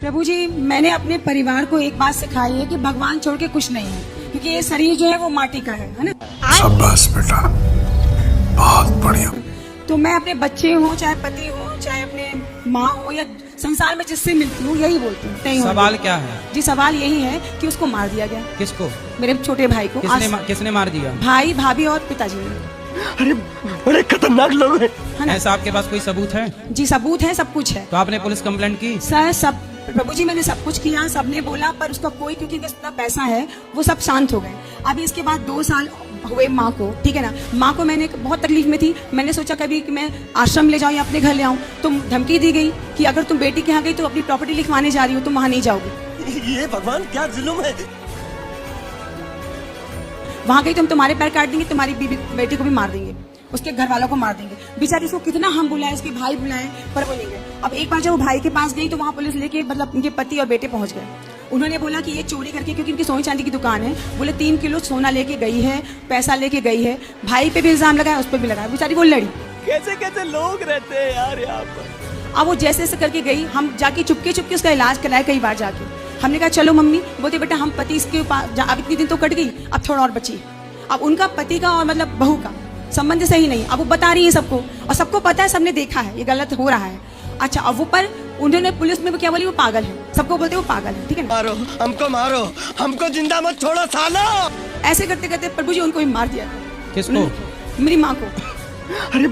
प्रभु जी, मैंने अपने परिवार को एक बात सिखाई है कि भगवान छोड़ के कुछ नहीं है, क्योंकि ये शरीर जो है वो माटी का है ना। शाबाश बेटा, बहुत बढ़िया। तो मैं अपने बच्चे हो, चाहे पति हो, चाहे अपने माँ हो, या संसार में जिससे मिलती हूँ यही बोलती हूँ। सवाल क्या है? जी, सवाल यही है कि उसको मार दिया गया। किसको? मेरे छोटे भाई को। किसने मार दिया? भाई, भाभी और पिताजी ने। अरे बड़े खतरनाक लोग हैं। ऐसा आपके पास कोई सबूत है? जी, सबूत है, सब कुछ है। तो आपने पुलिस कंप्लेंट की? सर, सब प्रभु जी मैंने सब कुछ किया, सबने बोला, पर उसका कोई, क्योंकि इतना पैसा है, वो सब शांत हो गए। अभी इसके बाद 2 साल हुए माँ को, ठीक है ना। माँ को मैंने बहुत तकलीफ में थी, मैंने सोचा कभी कि मैं आश्रम ले जाऊं या अपने घर ले आऊं, तो धमकी दी गई कि अगर तुम बेटी के यहाँ गई तो अपनी प्रॉपर्टी लिखवाने जा रही हो, तुम वहाँ नहीं जाओगी। ये भगवान क्या जुल्म है। वहाँ गई तो हम तुम्हारे पैर काट देंगे, तुम्हारी बेटी को भी मार देंगे, उसके घर वालों को मार देंगे। बेचारी इसको कितना हम बुलाए, इसके भाई बुलाए, पर वो नहीं गए। अब एक बार जब वो भाई के पास गई तो वहाँ पुलिस लेके, मतलब उनके पति और बेटे पहुंच गए। उन्होंने बोला कि ये चोरी करके, क्योंकि उनकी सोने चांदी की दुकान है, बोले 3 किलो सोना लेके गई है, पैसा लेके गई है। भाई पे भी इल्जाम लगाया, उस पर भी लगाया। बेचारी वो लड़ी। कैसे कैसे लोग रहते हैं यार यहाँ पर। अब वो जैसे जैसे करके गई, हम जाके चुपके चुपके उसका इलाज कराया कई बार जाके। हमने कहा चलो मम्मी, बोलते बेटा हम पति इसके पास, अब इतनी दिन तो कट गई, अब थोड़ा और बची। अब उनका पति का और मतलब बहू का संबंध सही नहीं। अब वो बता रही है सबको, और सबको पता है, सबने देखा है ये गलत हो रहा है। अच्छा, अब वो पर उन्होंने पुलिस में क्या बोली, वो पागल है, सबको बोलते वो पागल है, ठीक है ना। मारो, हमको जिंदा मत छोड़ो सालो। ऐसे करते करते प्रभु जी उनको भी मार दिया। किसको? मेरी माँ को। अरे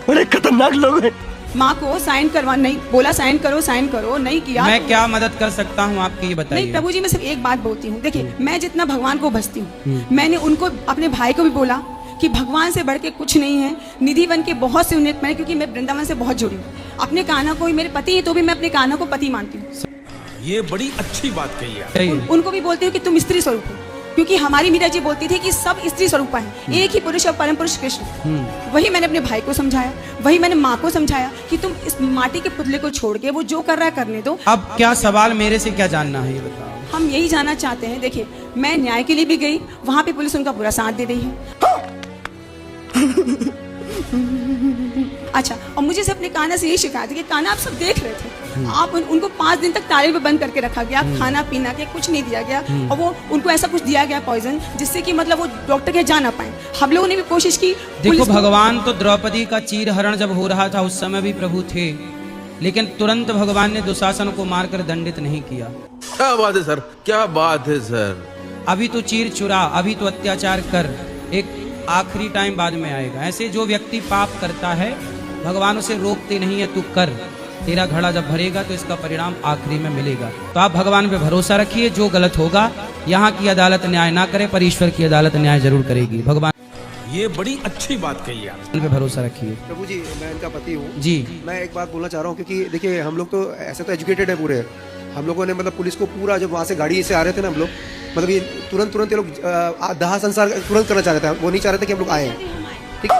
बड़े खतरनाक लोग हैं। माँ को साइन करवा, नहीं बोला साइन करो, नहीं किया। मैं क्या मदद कर सकता हूँ आपकी, ये बताइए। नहीं प्रभु जी, मैं सिर्फ एक बात बोलती हूँ, देखिए मैं जितना भगवान को भजती हूँ, मैंने उनको, अपने भाई को भी बोला कि भगवान से बढ़ के कुछ नहीं है। निधि बन के बहुत से उन्हें, क्योंकि मैं वृंदावन से बहुत जुड़ी हूँ। अपने कान्हा को, मेरे पति है तो भी मैं अपने कान्हा को पति मानती हूँ। ये बड़ी अच्छी बात कही है। उनको भी बोलती हूँ कि तुम स्त्री स्वरूप हो, क्योंकि हमारी मीरा जी बोलती थी कि सब स्त्री स्वरूप है, एक ही पुरुष और परम पुरुष कृष्ण। वही मैंने अपने भाई को समझाया, वही मैंने माँ को समझाया कि तुम इस माटी के पुतले को छोड़ के वो जो कर रहा है करने दो। अब क्या सवाल मेरे से क्या जानना है, ये बताओ। हम यही जानना चाहते हैं। देखिए, मैं न्याय के लिए भी गई, वहाँ पे पुलिस उनका पूरा साथ दे रही है। अच्छा, और मुझे से अपने कान्हा से यही शिकायत है कि कान्हा आप सब देख रहे थे, आप उनको 5 दिन तक ताले में बंद करके रखा गया, खाना पीना के कुछ नहीं दिया गया, और वो उनको ऐसा कुछ दिया गया पॉइजन, जिससे कि मतलब वो डॉक्टर के जा ना पाए। हम लोगों ने भी कोशिश की। देखो, भगवान तो द्रौपदी का चीरहरण जब हो रहा था उस समय भी प्रभु थे, लेकिन तुरंत भगवान ने दुशासन को मारकर दंडित नहीं किया। क्या बात है सर, क्या बात है सर। अभी तो चीर चुरा, अभी तो अत्याचार कर, एक आखिरी टाइम बाद में आएगा। ऐसे जो व्यक्ति पाप करता है, भगवान उसे रोकते नहीं है, तू कर, तेरा घड़ा जब भरेगा तो इसका परिणाम आखिरी में मिलेगा। तो आप भगवान पे भरोसा रखिए, जो गलत होगा यहाँ की अदालत न्याय ना करे, पर ईश्वर की अदालत न्याय जरूर करेगी। भगवान, ये बड़ी अच्छी बात कही है। पे भरोसा रखिए। प्रभु जी, मैं इनका पति हूँ जी। मैं एक बात बोलना चाह रहा हूँ, क्योंकि देखिए हम लोग तो ऐसे तो एजुकेटेड है पूरे। हम लोगों ने मतलब पुलिस को पूरा, जब वहाँ से गाड़ी से आ रहे थे ना हम लोग, मतलब ये तुरंत ये लोग दाह संसार तुरंत करना चाह रहे थे। वो नहीं चाह रहे थे कि हम लोग आए, ठीक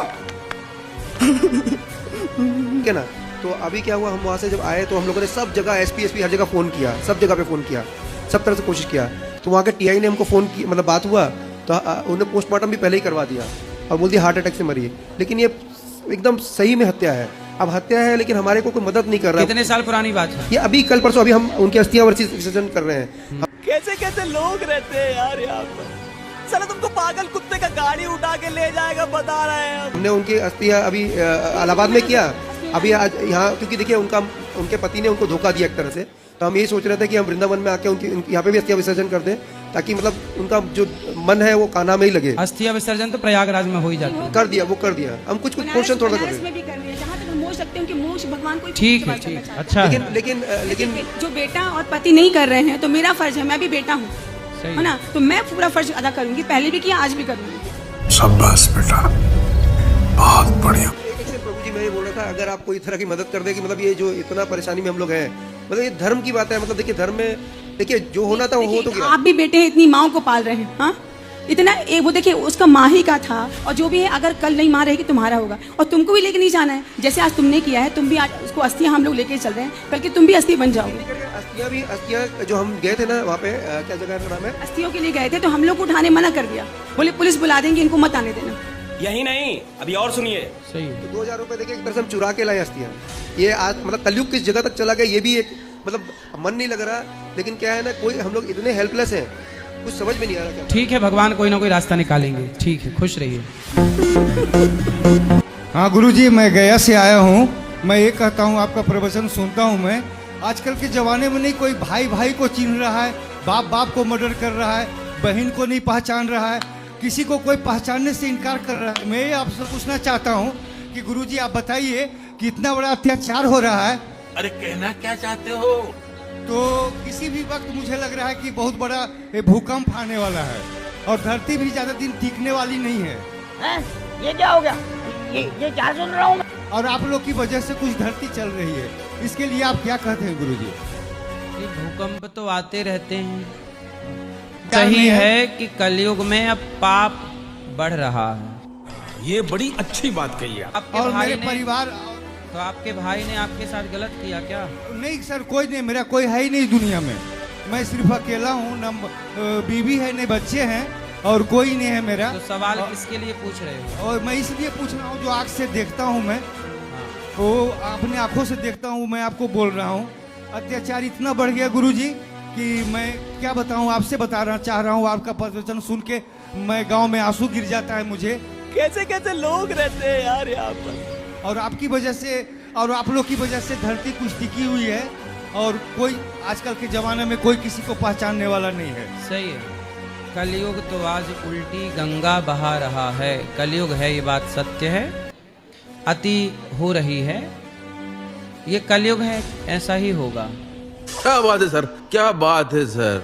है ना। तो अभी क्या हुआ, हम वहाँ से जब आए तो हम लोगों ने सब जगह एसपी हर जगह फ़ोन किया, सब जगह पे फ़ोन किया, सब तरह से कोशिश किया। तो वहाँ के टीआई ने हमको फ़ोन किया, मतलब बात हुआ तो उन्हें पोस्टमार्टम भी पहले ही करवा दिया और बोल दिया हार्ट अटैक से मरी है। लेकिन ये एकदम सही में हत्या है। अब हत्या है, लेकिन हमारे को कोई मदद नहीं कर रहा। कितने साल पुरानी बात है ये? अभी कल परसों अभी हम उनकी अस्थियां विसर्जन कर रहे हैं। कैसे कैसे लोग रहते हैं यार यहाँ पर। चलो, तुमको पागल कुत्ते का गाड़ी उठा के ले जाएगा, बता रहे हैं। हमने उनकी अस्थियां अभी इलाहाबाद में किया, अभी आज यहाँ, क्योंकि देखिए उनके पति ने उनको धोखा दिया एक तरह से। तो हम यही सोच रहे थे कि हम वृंदावन में आके उनकी यहाँ पे भी अस्थियां विसर्जन कर दें, ताकि मतलब उनका जो मन है वो कान्हा में ही लगे। अस्थिया विसर्जन तो प्रयागराज में हो ही जाता है। कर दिया। हम कुछ पोर्शन थोड़ा कर रहे हैं। ठीक है, ठीक, अच्छा है। लेकिन जो बेटा और पति नहीं कर रहे हैं, तो मेरा फर्ज है, मैं भी बेटा हूँ, है ना, तो मैं पूरा फर्ज अदा करूंगी। पहले भी किया, आज भी करूंगी। शाबाश बेटा, बहुत बढ़िया। प्रभु जी, मैं ये बोल रहा था, अगर आप कोई तरह की मदद कर दे कि मतलब ये जो इतना परेशानी में हम लोग हैं, मतलब ये धर्म की बात है। मतलब देखिए, धर्म में देखिए जो होना था वो हो तो गया। आप भी बेटे हैं, इतनी माँओं को पाल रहे हैं, हाँ, इतना वो देखिए उसका माँ ही का था, और जो भी है अगर कल नहीं माँ रहेगी तुम्हारा होगा, और तुमको भी लेके नहीं जाना है। जैसे आज तुमने किया है, तुम भी आज उसको अस्थियां हम लोग लेके चल रहे हैं, कल के तुम भी अस्थि बन जाओगे। अस्थियां जो हम गए थे ना वहाँ पे, क्या जगह का नाम है, अस्थियों के लिए गए थे, तो हम लोग को उठाने मना कर दिया, बोले पुलिस बुला देंगे, इनको मत आने देना। यही नहीं, अभी और सुनिए। सही। तो 2000 रुपए देखिए, एक तरह से हम चुरा के लाए अस्थियां। ये आज मतलब कलयुग किस जगह तक चला गया, ये भी एक मतलब मन नहीं लग रहा, लेकिन क्या है ना, कोई हम लोग इतने हेल्पलेस हैं, कुछ समझ में नहीं आ रहा क्या। ठीक है, भगवान कोई ना कोई रास्ता निकालेंगे। ठीक है, खुश रहिए। हाँ गुरुजी, मैं गया से आया हूँ। मैं ये कहता हूँ, आपका प्रवचन सुनता हूँ मैं। आजकल के ज़माने में नहीं कोई भाई भाई को चिन्ह रहा है, बाप बाप को मर्डर कर रहा है, बहन को नहीं पहचान रहा है, किसी को कोई पहचानने से इनकार कर रहा है। मैं ये आपसे पूछना चाहता हूँ कि गुरुजी आप बताइए कि इतना बड़ा अत्याचार हो रहा है, अरे कहना क्या चाहते हो? तो किसी भी वक्त मुझे लग रहा है कि बहुत बड़ा भूकंप आने वाला है और धरती भी ज़्यादा दिन टिकने वाली नहीं है। हैं? ये क्या हो गया? ये क्या सुन रहा हूँ मैं? और आप लोग की वजह से कुछ धरती चल रही है, इसके लिए आप क्या कहते हैं गुरुजी? ये भूकंप तो आते रहते हैं। कारण सही ये है कि कलयुग में अब पाप बढ़ रहा है। ये बड़ी अच्छी बात कही है। आपके और भाई मेरे ने परिवार, तो आपके भाई ने आपके साथ गलत किया क्या? नहीं सर, कोई नहीं, मेरा कोई है ही नहीं दुनिया में। मैं सिर्फ अकेला हूँ, न बीवी है न बच्चे हैं, और कोई नहीं है मेरा। तो सवाल किसके लिए पूछ रहे हो? और मैं इसलिए पूछ रहा हूँ, जो आँख से देखता हूँ मैं, वो अपने आंखों से देखता हूँ, मैं आपको बोल रहा हूँ। अत्याचार इतना बढ़ गया गुरुजी कि मैं क्या बताऊँ, आपसे बताना चाह रहा हूँ। आपका प्रवचन सुन के मैं गाँव में आंसू गिर जाता है मुझे। कैसे कैसे लोग रहते हैं यार यहाँ पर। और आपकी वजह से और आप लोग की वजह से धरती कुछ टिकी हुई है, और कोई आजकल के ज़माने में कोई किसी को पहचानने वाला नहीं है। सही है। कलयुग तो आज उल्टी गंगा बहा रहा है। कलयुग है, ये बात सत्य है। अति हो रही है, ये कलयुग है, ऐसा ही होगा। क्या बात है सर, क्या बात है सर।